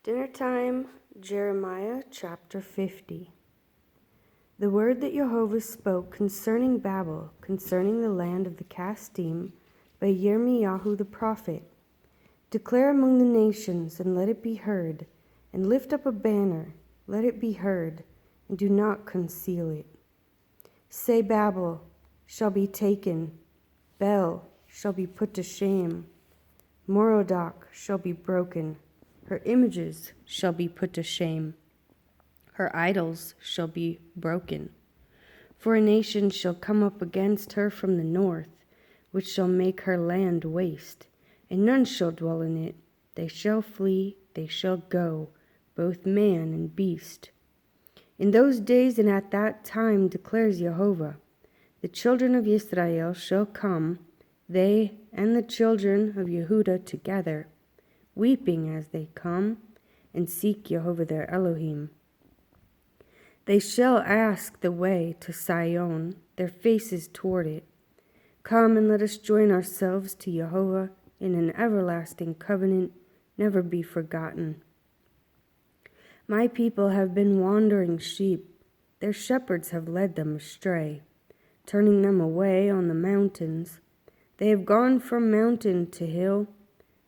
Dinner time, Jeremiah chapter 50. The word that Jehovah spoke concerning Babel, concerning the land of the Casdim, by Yirmiyahu the prophet. Declare among the nations, and let it be heard, and lift up a banner, let it be heard, and do not conceal it. Say, Babel shall be taken, Bel shall be put to shame, Merodach shall be broken, her images shall be put to shame, her idols shall be broken. For a nation shall come up against her from the north, which shall make her land waste, and none shall dwell in it. They shall flee, they shall go, both man and beast. In those days and at that time, declares Jehovah, the children of Israel shall come, they and the children of Yehudah together, weeping as they come, and seek Jehovah their Elohim. They shall ask the way to Sion, their faces toward it. Come and let us join ourselves to Jehovah in an everlasting covenant, never be forgotten. My people have been wandering sheep. Their shepherds have led them astray, turning them away on the mountains. They have gone from mountain to hill.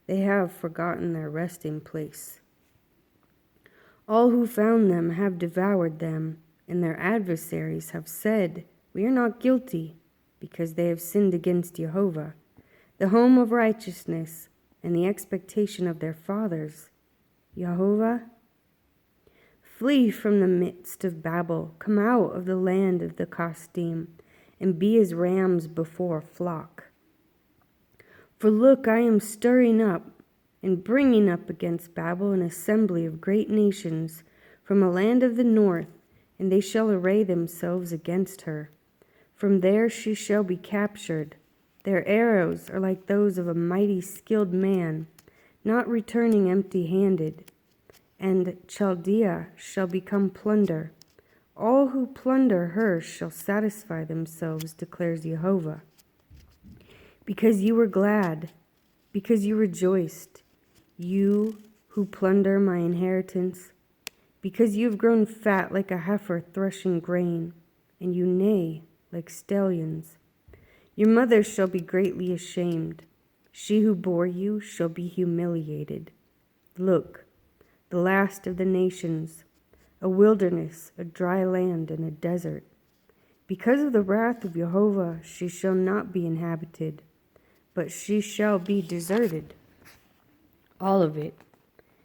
They have forgotten their resting place. All who found them have devoured them, and their adversaries have said, we are not guilty, because they have sinned against Jehovah, the home of righteousness, and the expectation of their fathers. Jehovah, flee from the midst of Babel, come out of the land of the Casdim, and be as rams before a flock. For look, I am stirring up and bringing up against Babel an assembly of great nations from a land of the north, and they shall array themselves against her. From there she shall be captured. Their arrows are like those of a mighty skilled man, not returning empty-handed. And Chaldea shall become plunder. All who plunder her shall satisfy themselves, declares Jehovah. Because you were glad, because you rejoiced, you who plunder my inheritance, because you have grown fat like a heifer threshing grain, and you neigh like stallions. Your mother shall be greatly ashamed. She who bore you shall be humiliated. Look, the last of the nations, a wilderness, a dry land, and a desert. Because of the wrath of Jehovah, she shall not be inhabited, but she shall be deserted. All of it.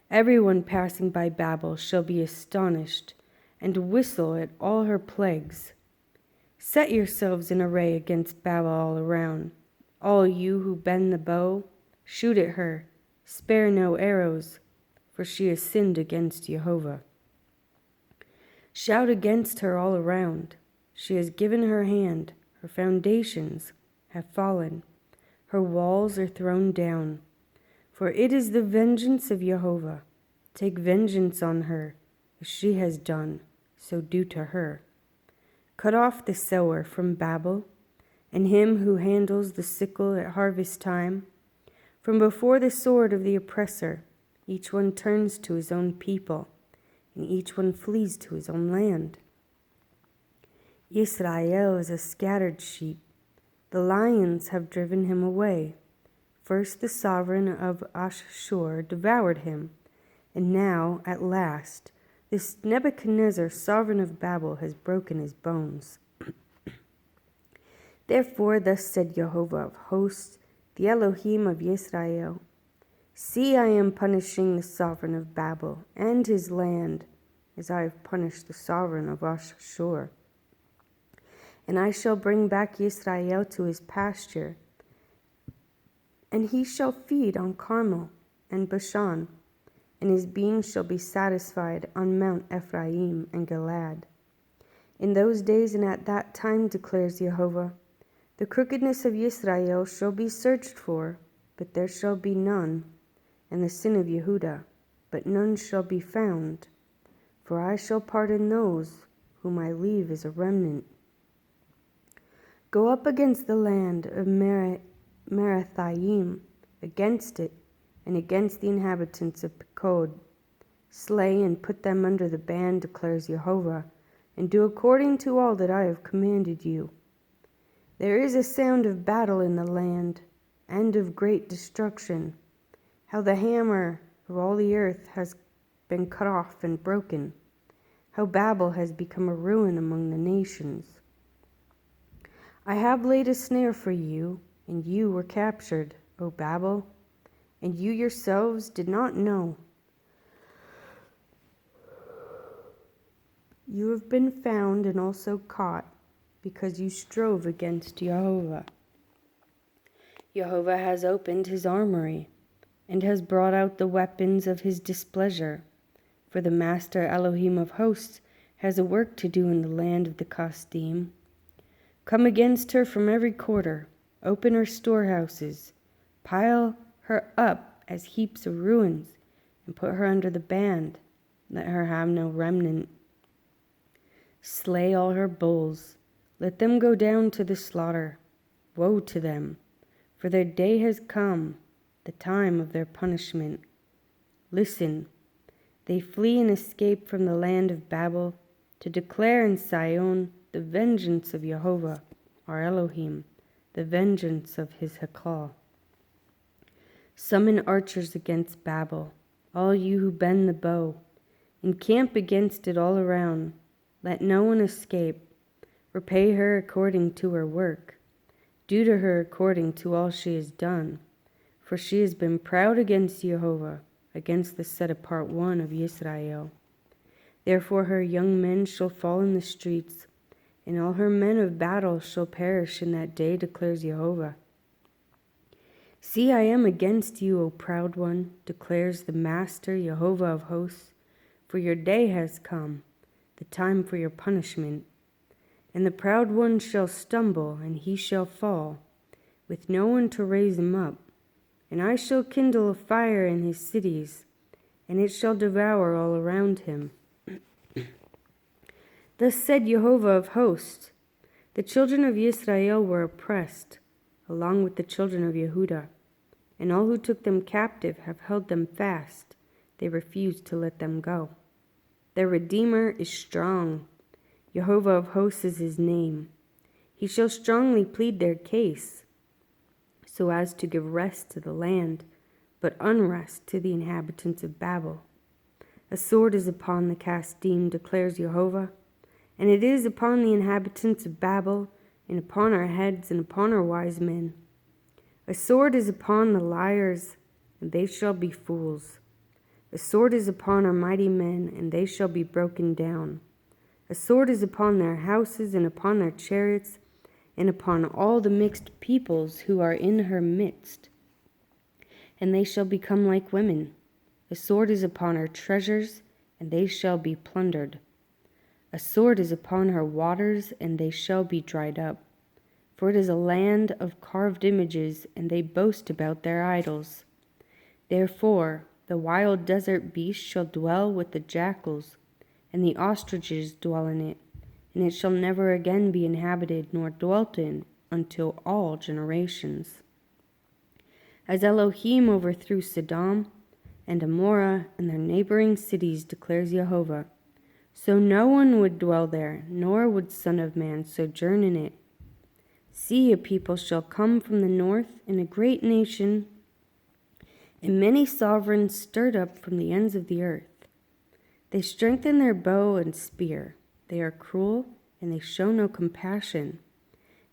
Everyone passing by Babel shall be astonished, and whistle at all her plagues. Set yourselves in array against Babel all around. All you who bend the bow, shoot at her, spare no arrows, for she has sinned against Jehovah. Shout against her all around. She has given her hand, her foundations have fallen, her walls are thrown down. For it is the vengeance of Jehovah. Take vengeance on her, as she has done, so do to her. Cut off the sower from Babel, and him who handles the sickle at harvest time. From before the sword of the oppressor, each one turns to his own people, and each one flees to his own land. Israel is a scattered sheep. The lions have driven him away. First the sovereign of Ashur devoured him, and now, at last, this Nebuchadnezzar, sovereign of Babel, has broken his bones. Therefore, thus said Jehovah of hosts, the Elohim of Israel, see, I am punishing the sovereign of Babel and his land, as I have punished the sovereign of Ashur. And I shall bring back Israel to his pasture, and he shall feed on Carmel and Bashan, and his being shall be satisfied on Mount Ephraim and Gilad. In those days and at that time, declares Jehovah, the crookedness of Israel shall be searched for, but there shall be none, and the sin of Yehudah, but none shall be found. For I shall pardon those whom I leave as a remnant. Go up against the land of Merathaim, against it, and against the inhabitants of Pekod. Slay and put them under the ban, declares Jehovah, and do according to all that I have commanded you. There is a sound of battle in the land, and of great destruction, how the hammer of all the earth has been cut off and broken, how Babel has become a ruin among the nations. I have laid a snare for you, and you were captured, O Babel, and you yourselves did not know. You have been found and also caught, because you strove against Jehovah. Jehovah has opened his armory, and has brought out the weapons of his displeasure. For the Master Elohim of hosts has a work to do in the land of the Kasdim. Come against her from every quarter, open her storehouses, pile her up as heaps of ruins, and put her under the ban, let her have no remnant. Slay all her bulls, let them go down to the slaughter. Woe to them, for their day has come, the time of their punishment. Listen, they flee and escape from the land of Babel, to declare in Sion the vengeance of Jehovah, our Elohim, the vengeance of his Hekal. Summon archers against Babel, all you who bend the bow. Encamp against it all around. Let no one escape. Repay her according to her work. Do to her according to all she has done. For she has been proud against Jehovah, against the set-apart one of Israel. Therefore her young men shall fall in the streets, and all her men of battle shall perish in that day, declares Jehovah. See, I am against you, O proud one, declares the Master Jehovah of hosts, for your day has come, the time for your punishment. And the proud one shall stumble, and he shall fall, with no one to raise him up. And I shall kindle a fire in his cities, and it shall devour all around him. Thus said Jehovah of hosts, the children of Israel were oppressed, along with the children of Yehudah, and all who took them captive have held them fast. They refused to let them go. Their Redeemer is strong. Jehovah of hosts is his name. He shall strongly plead their case, so as to give rest to the land, but unrest to the inhabitants of Babel. A sword is upon the Kasdim, declares Jehovah, and it is upon the inhabitants of Babel, and upon our heads, and upon our wise men. A sword is upon the liars, and they shall be fools. A sword is upon our mighty men, and they shall be broken down. A sword is upon their houses, and upon their chariots, and upon all the mixed peoples who are in her midst. And they shall become like women. A sword is upon her treasures, and they shall be plundered. A sword is upon her waters, and they shall be dried up. For it is a land of carved images, and they boast about their idols. Therefore the wild desert beast shall dwell with the jackals, and the ostriches dwell in it, and it shall never again be inhabited nor dwelt in until all generations. As Elohim overthrew Sodom and Amorah and their neighboring cities, declares Jehovah, so no one would dwell there, nor would Son of Man sojourn in it. See, a people shall come from the north, and a great nation, and many sovereigns stirred up from the ends of the earth. They strengthen their bow and spear. They are cruel, and they show no compassion.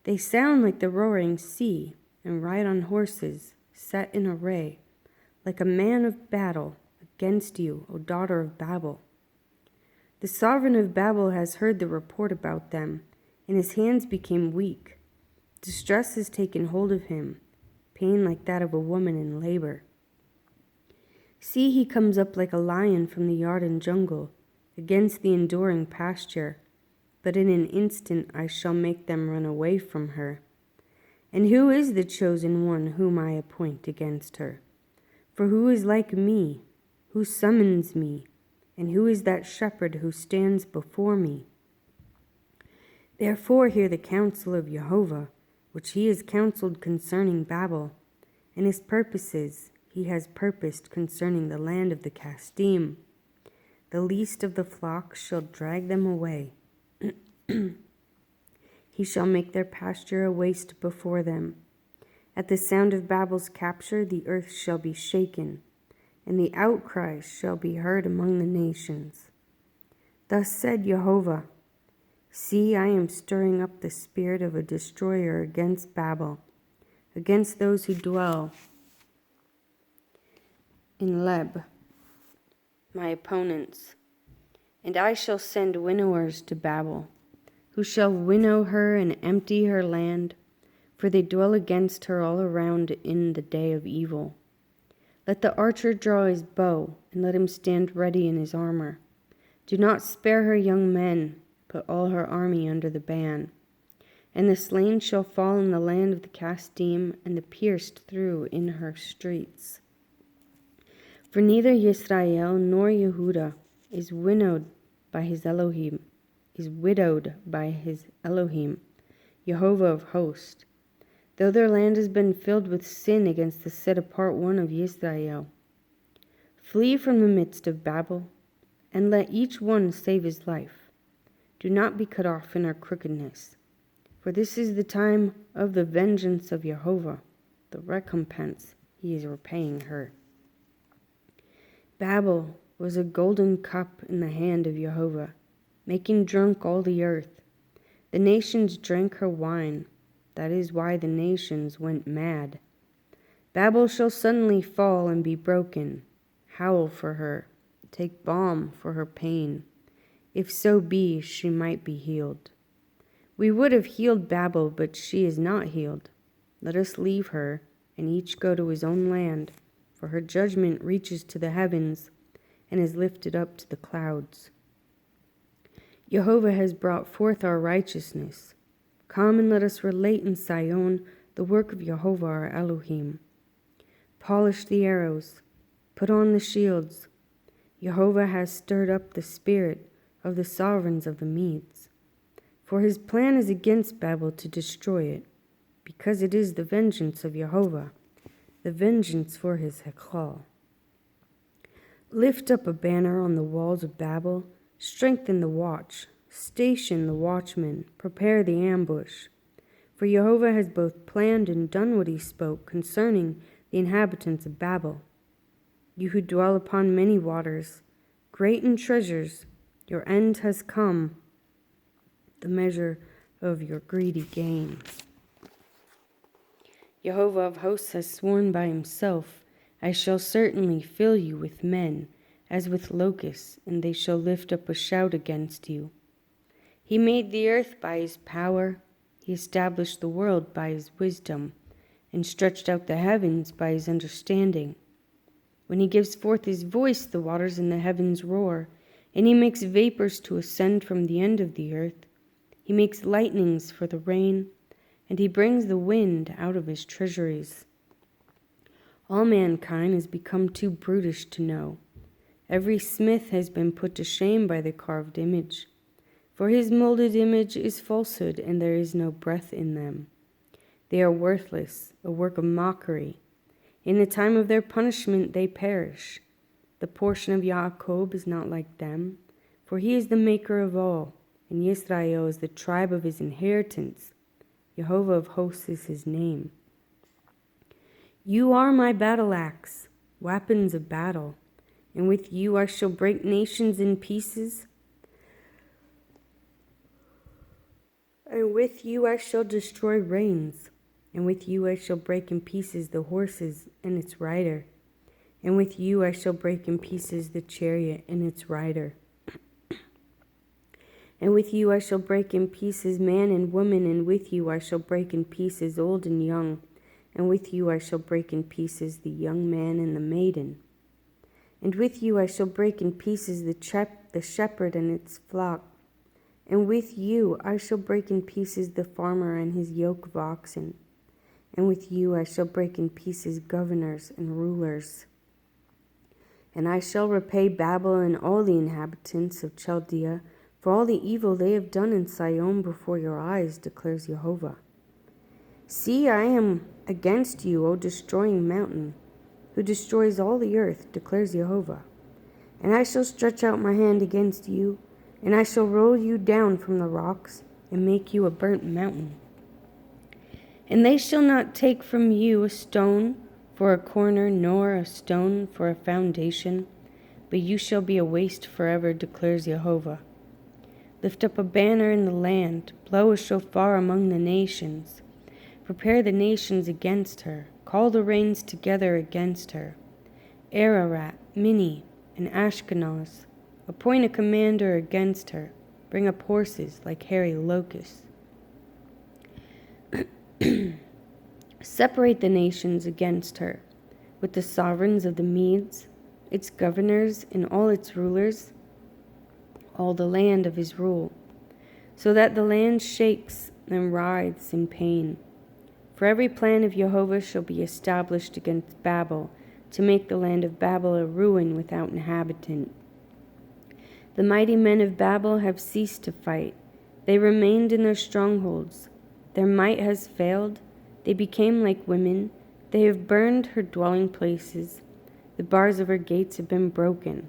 They sound like the roaring sea, and ride on horses, set in array, like a man of battle against you, O daughter of Babel. The sovereign of Babel has heard the report about them, and his hands became weak. Distress has taken hold of him, pain like that of a woman in labor. See, he comes up like a lion from the yard and jungle, against the enduring pasture. But in an instant I shall make them run away from her. And who is the chosen one whom I appoint against her? For who is like me? Who summons me? And who is that shepherd who stands before me? Therefore hear the counsel of Jehovah, which he has counseled concerning Babel, and his purposes he has purposed concerning the land of the Kasdim. The least of the flock shall drag them away. He shall make their pasture a waste before them. At the sound of Babel's capture, the earth shall be shaken, and the outcry shall be heard among the nations. Thus said Jehovah, see, I am stirring up the spirit of a destroyer against Babel, against those who dwell in Leb, my opponents. And I shall send winnowers to Babel, who shall winnow her and empty her land, for they dwell against her all around in the day of evil. Let the archer draw his bow, and let him stand ready in his armor. Do not spare her young men, put all her army under the ban. And the slain shall fall in the land of the Casdim, and the pierced through in her streets. For neither Yisrael nor Yehuda is widowed by his Elohim, Jehovah of hosts, though their land has been filled with sin against the set apart one of Yisrael. Flee from the midst of Babel, and let each one save his life. Do not be cut off in our crookedness, for this is the time of the vengeance of Jehovah, the recompense he is repaying her. Babel was a golden cup in the hand of Jehovah, making drunk all the earth. The nations drank her wine. That is why the nations went mad. Babel shall suddenly fall and be broken. Howl for her. Take balm for her pain. If so be she might be healed. We would have healed Babel, but she is not healed. Let us leave her, and each go to his own land, for her judgment reaches to the heavens and is lifted up to the clouds. Jehovah has brought forth our righteousness. Come and let us relate in Sion the work of Jehovah our Elohim. Polish the arrows, put on the shields. Jehovah has stirred up the spirit of the sovereigns of the Medes. For his plan is against Babel to destroy it, because it is the vengeance of Jehovah, the vengeance for his Hekal. Lift up a banner on the walls of Babel, strengthen the watch, station the watchman, prepare the ambush. For Jehovah has both planned and done what he spoke concerning the inhabitants of Babel. You who dwell upon many waters, great in treasures, your end has come, the measure of your greedy gain. Jehovah of hosts has sworn by himself, I shall certainly fill you with men, as with locusts, and they shall lift up a shout against you. He made the earth by his power, he established the world by his wisdom, and stretched out the heavens by his understanding. When he gives forth his voice, the waters in the heavens roar, and he makes vapors to ascend from the end of the earth. He makes lightnings for the rain, and he brings the wind out of his treasuries. All mankind has become too brutish to know. Every smith has been put to shame by the carved image. For his molded image is falsehood, and there is no breath in them. They are worthless, a work of mockery. In the time of their punishment they perish. The portion of Yaakov is not like them, for he is the maker of all, and Yisrael is the tribe of his inheritance. Jehovah of hosts is his name. You are my battle axe, weapons of battle, and with you I shall break nations in pieces, and with you I shall destroy reins, and with you I shall break in pieces the horses and its rider, and with you I shall break in pieces the chariot and its rider. And with you I shall break in pieces man and woman, and with you I shall break in pieces old and young, and with you I shall break in pieces the young man and the maiden. And with you I shall break in pieces the shepherd and its flock. And with you I shall break in pieces the farmer and his yoke of oxen. And with you I shall break in pieces governors and rulers. And I shall repay Babel and all the inhabitants of Chaldea for all the evil they have done in Sion before your eyes, declares Jehovah. See, I am against you, O destroying mountain, who destroys all the earth, declares Jehovah. And I shall stretch out my hand against you, and I shall roll you down from the rocks, and make you a burnt mountain. And they shall not take from you a stone for a corner, nor a stone for a foundation, but you shall be a waste forever, declares Jehovah. Lift up a banner in the land, blow a shofar among the nations. Prepare the nations against her, call the reigns together against her. Ararat, Minni, and Ashkenaz, appoint a commander against her, bring up horses like hairy locusts. Separate the nations against her, with the sovereigns of the Medes, its governors and all its rulers, all the land of his rule, so that the land shakes and writhes in pain. For every plan of Jehovah shall be established against Babel, to make the land of Babel a ruin without inhabitant. The mighty men of Babel have ceased to fight. They remained in their strongholds. Their might has failed. They became like women. They have burned her dwelling places. The bars of her gates have been broken.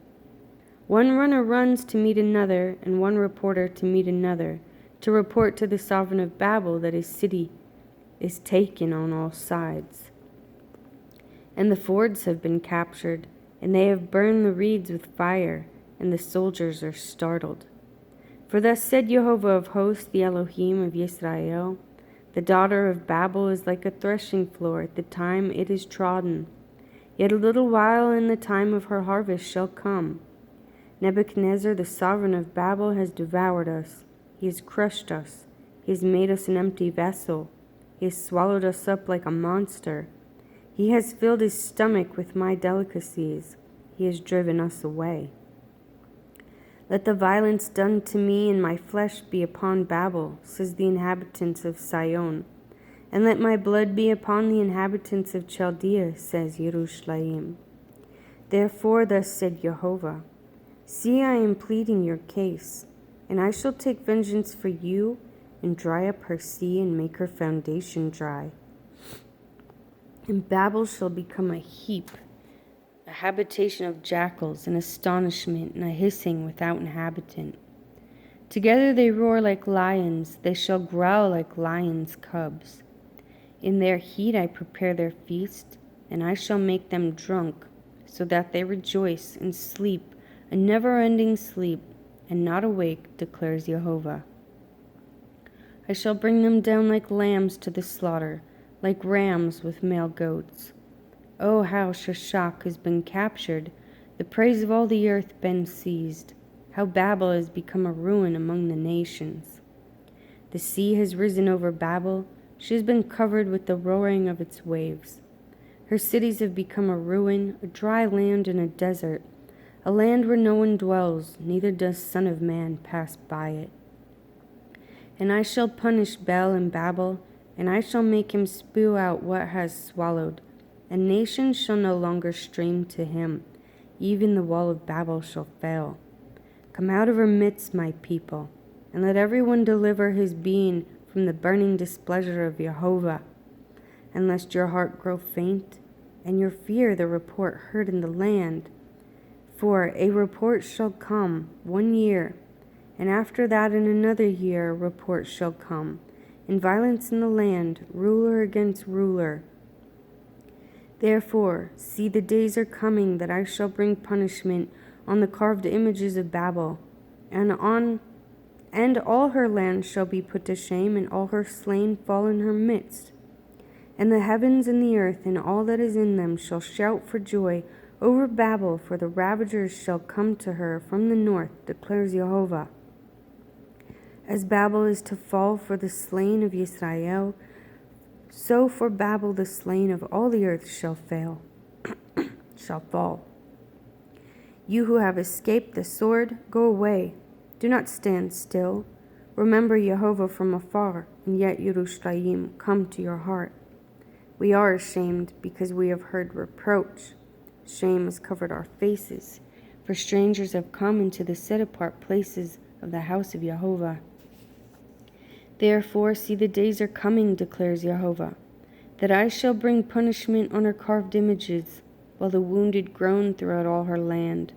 One runner runs to meet another, and one reporter to meet another, to report to the sovereign of Babel that his city is taken on all sides. And the fords have been captured, and they have burned the reeds with fire, and the soldiers are startled. For thus said Jehovah of hosts, the Elohim of Yisrael, the daughter of Babel is like a threshing floor at the time it is trodden. Yet a little while, and the time of her harvest shall come. Nebuchadnezzar, the sovereign of Babel, has devoured us. He has crushed us. He has made us an empty vessel. He has swallowed us up like a monster. He has filled his stomach with my delicacies. He has driven us away. Let the violence done to me in my flesh be upon Babel, says the inhabitants of Sion. And let my blood be upon the inhabitants of Chaldea, says Yerushalayim. Therefore thus said Jehovah, see, I am pleading your case, and I shall take vengeance for you, and dry up her sea, and make her foundation dry. And Babel shall become a heap, a habitation of jackals, an astonishment, and a hissing without inhabitant. Together they roar like lions, they shall growl like lions' cubs. In their heat I prepare their feast, and I shall make them drunk, so that they rejoice and sleep, a never-ending sleep, and not awake, declares Jehovah. I shall bring them down like lambs to the slaughter, like rams with male goats. Oh, how Sheshach has been captured, the praise of all the earth been seized, how Babel has become a ruin among the nations. The sea has risen over Babel, she has been covered with the roaring of its waves. Her cities have become a ruin, a dry land and a desert, a land where no one dwells, neither does Son of Man pass by it. And I shall punish Bel and Babel, and I shall make him spew out what has swallowed, and nations shall no longer stream to him, even the wall of Babel shall fail. Come out of her midst, my people, and let everyone deliver his being from the burning displeasure of Jehovah. And lest your heart grow faint, and your fear the report heard in the land. For a report shall come 1 year, and after that in another year a report shall come, and violence in the land, ruler against ruler. Therefore, see, the days are coming that I shall bring punishment on the carved images of Babel, and all her land shall be put to shame, and all her slain fall in her midst. And the heavens and the earth and all that is in them shall shout for joy over Babel, for the ravagers shall come to her from the north, declares Jehovah. As Babel is to fall for the slain of Yisrael, so for Babel the slain of all the earth shall fall. You who have escaped the sword, go away. Do not stand still. Remember Jehovah from afar, and yet Yerushalayim come to your heart. We are ashamed because we have heard reproach. Shame has covered our faces, for strangers have come into the set-apart places of the house of Jehovah. Therefore, see, the days are coming, declares Jehovah, that I shall bring punishment on her carved images, while the wounded groan throughout all her land.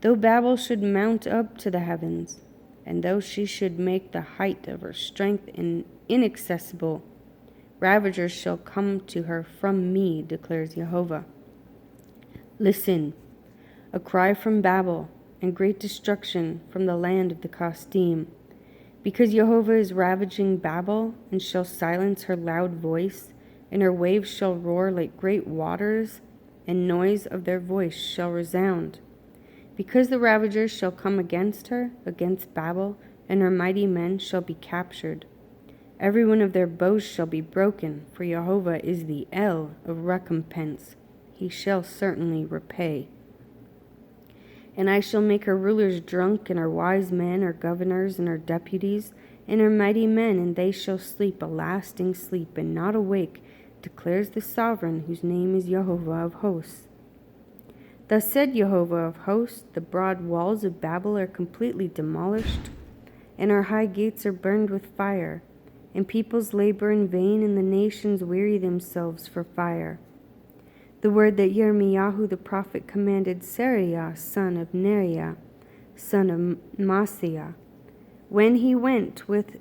Though Babel should mount up to the heavens, and though she should make the height of her strength inaccessible, ravagers shall come to her from me, declares Jehovah. Listen, a cry from Babel, and great destruction from the land of the Kasdim, because Jehovah is ravaging Babel, and shall silence her loud voice, and her waves shall roar like great waters, and noise of their voice shall resound. Because the ravagers shall come against her, against Babel, and her mighty men shall be captured. Every one of their bows shall be broken, for Jehovah is the El of recompense. He shall certainly repay. And I shall make her rulers drunk, and her wise men, her governors, and her deputies, and her mighty men, and they shall sleep a lasting sleep, and not awake, declares the sovereign, whose name is Jehovah of hosts. Thus said Jehovah of hosts, the broad walls of Babel are completely demolished, and our high gates are burned with fire, and peoples labor in vain, and the nations weary themselves for fire. The word that Yirmiyahu the prophet commanded Seraiah, son of Neriah, son of Maaseiah, when he went with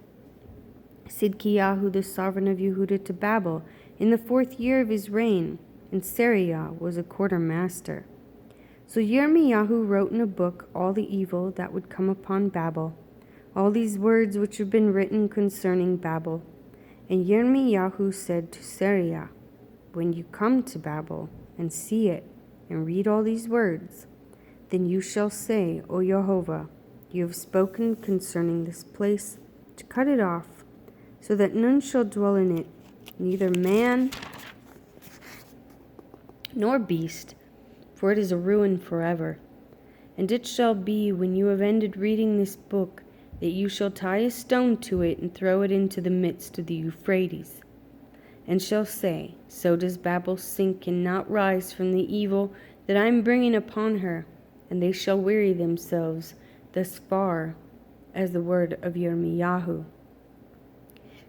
Sidkiyahu the sovereign of Yehuda to Babel in the 4th year of his reign, and Seraiah was a quartermaster. So Yirmiyahu wrote in a book all the evil that would come upon Babel, all these words which have been written concerning Babel. And Yirmiyahu said to Seraiah, when you come to Babel and see it and read all these words, then you shall say, O Jehovah, you have spoken concerning this place to cut it off, so that none shall dwell in it, neither man nor beast, for it is a ruin forever. And it shall be, when you have ended reading this book, that you shall tie a stone to it and throw it into the midst of the Euphrates, and shall say, so does Babel sink and not rise from the evil that I am bringing upon her, and they shall weary themselves thus far as the word of Yirmiyahu.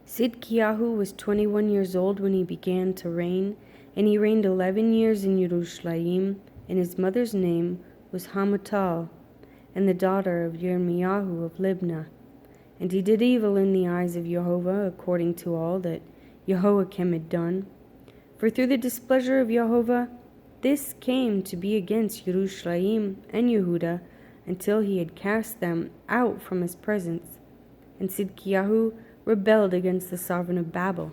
Sidkiyahu was 21 years old when he began to reign, and he reigned 11 years in Yerushalayim, and his mother's name was Hamutal, and the daughter of Yirmiyahu of Libnah. And he did evil in the eyes of Jehovah, according to all that Jehoiakim had done. For through the displeasure of Jehovah, this came to be against Yerushalayim and Yehuda, until he had cast them out from his presence. And Sidkiyahu rebelled against the sovereign of Babel.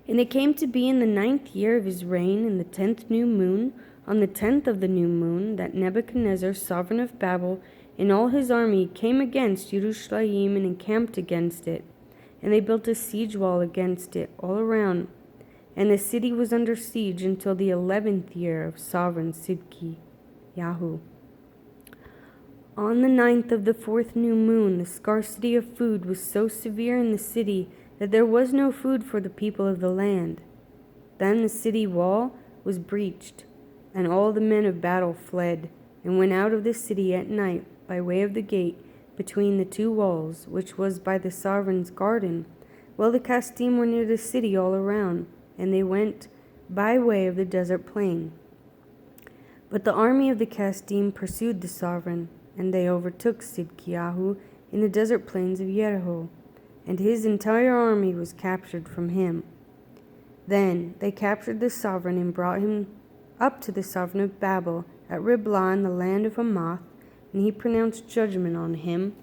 And it came to be in the 9th year of his reign, in the 10th new moon, on the 10th of the new moon, that Nebuchadnezzar, sovereign of Babel, and all his army came against Yerushalayim and encamped against it. And they built a siege wall against it all around. And the city was under siege until the 11th year of sovereign Sidkiyahu. On the 9th of the 4th new moon, the scarcity of food was so severe in the city that there was no food for the people of the land. Then the city wall was breached, and all the men of battle fled, and went out of the city at night by way of the gate between the two walls, which was by the sovereign's garden, while the Kasdim were near the city all around, and they went by way of the desert plain. But the army of the Kasdim pursued the sovereign, and they overtook Sidkiyahu in the desert plains of Jericho, and his entire army was captured from him. Then they captured the sovereign and brought him up to the sovereign of Babel at Riblah in the land of Hamath, and he pronounced judgment on him.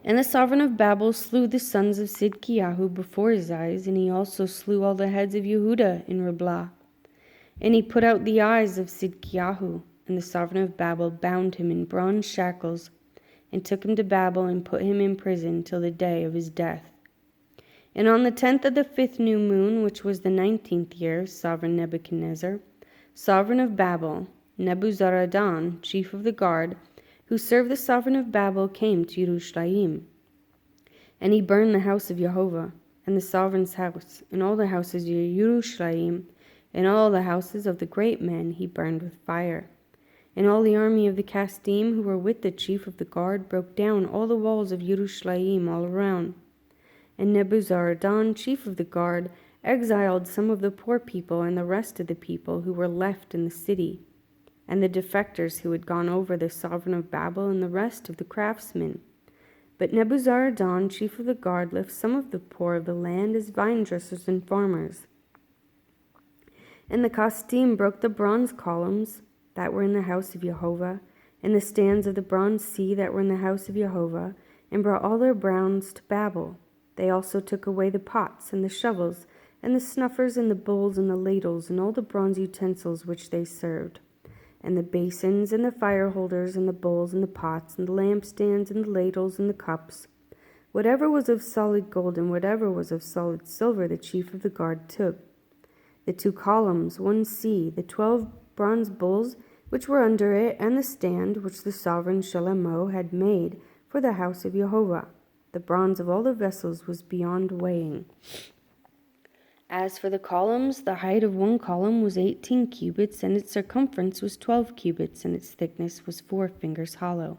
And the sovereign of Babel slew the sons of Sidkiyahu before his eyes, and he also slew all the heads of Yehuda in Riblah. And he put out the eyes of Sidkiyahu, and the sovereign of Babel bound him in bronze shackles, and took him to Babel, and put him in prison till the day of his death. And on the 10th of the 5th new moon, which was the 19th year, sovereign Nebuchadnezzar, sovereign of Babel, Nebuzaradan, chief of the guard, who served the sovereign of Babel, came to Yerushalayim. And he burned the house of Jehovah, and the sovereign's house, and all the houses of Yerushalayim, and all the houses of the great men he burned with fire. And all the army of the Kasdim who were with the chief of the guard broke down all the walls of Yerushalayim all around. And Nebuzaradan, chief of the guard, exiled some of the poor people and the rest of the people who were left in the city. and the defectors who had gone over, the sovereign of Babel, and the rest of the craftsmen. But Nebuzaradan, chief of the guard, left some of the poor of the land as vine dressers and farmers. And the Kasdim broke the bronze columns that were in the house of Jehovah, and the stands of the bronze sea that were in the house of Jehovah, and brought all their bronze to Babel. They also took away the pots and the shovels, and the snuffers and the bowls and the ladles, and all the bronze utensils which they served, and the basins and the fire holders and the bowls and the pots and the lampstands and the ladles and the cups. Whatever was of solid gold and whatever was of solid silver the chief of the guard took. The 2 columns, 1 sea, the 12 bronze bowls which were under it, and the stand which the sovereign Shalomo had made for the house of Jehovah. The bronze of all the vessels was beyond weighing. As for the columns, the height of 1 column was 18 cubits, and its circumference was 12 cubits, and its thickness was 4 fingers hollow.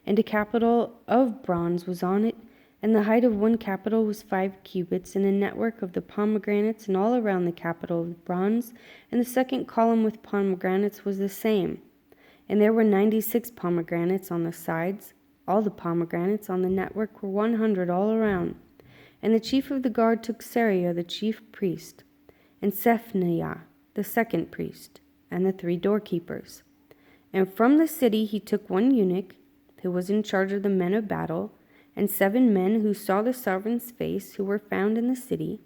And a capital of bronze was on it, and the height of 1 capital was 5 cubits, and a network of the pomegranates, and all around the capital of bronze, and the 2nd column with pomegranates was the same. And there were 96 pomegranates on the sides. All the pomegranates on the network were 100 all around. And the chief of the guard took Sariah the chief priest, and Zephaniah the 2nd priest, and the 3 doorkeepers. And from the city he took 1 eunuch, who was in charge of the men of battle, and 7 men who saw the sovereign's face, who were found in the city,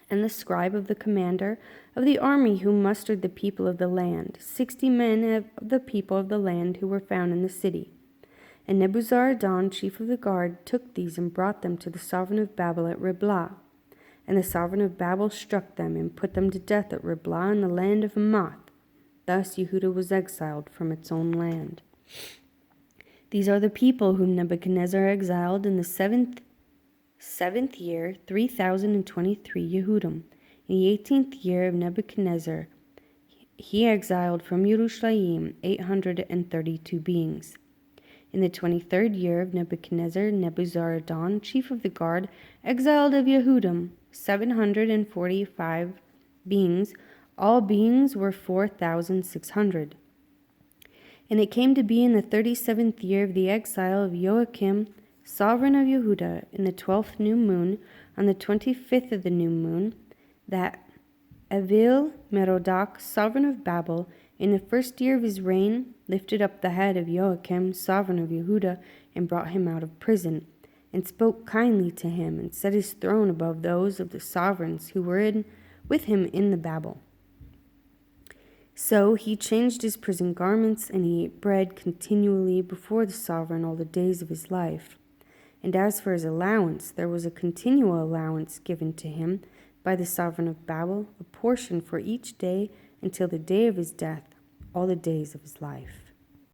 and the scribe of the commander of the army who mustered the people of the land, 60 men of the people of the land who were found in the city. And Nebuzaradan, chief of the guard, took these and brought them to the sovereign of Babel at Riblah. And the sovereign of Babel struck them and put them to death at Riblah in the land of Hamath. Thus Yehudah was exiled from its own land. These are the people whom Nebuchadnezzar exiled in the seventh year, 3,023 Yehudim. In the 18th year of Nebuchadnezzar, he exiled from Yerushalayim 832 beings. In the 23rd year of Nebuchadnezzar, Nebuzaradan, chief of the guard, exiled of Yehudim 745 beings. All beings were 4,600. And it came to be in the 37th year of the exile of Joachim, sovereign of Yehudah, in the 12th new moon, on the 25th of the new moon, that Evil Merodach, sovereign of Babel, in the 1st year of his reign, lifted up the head of Joachim, sovereign of Yehudah, and brought him out of prison, and spoke kindly to him, and set his throne above those of the sovereigns who were with him in the Babel. So he changed his prison garments, and he ate bread continually before the sovereign all the days of his life. And as for his allowance, there was a continual allowance given to him by the sovereign of Babel, a portion for each day until the day of his death, all the days of his life.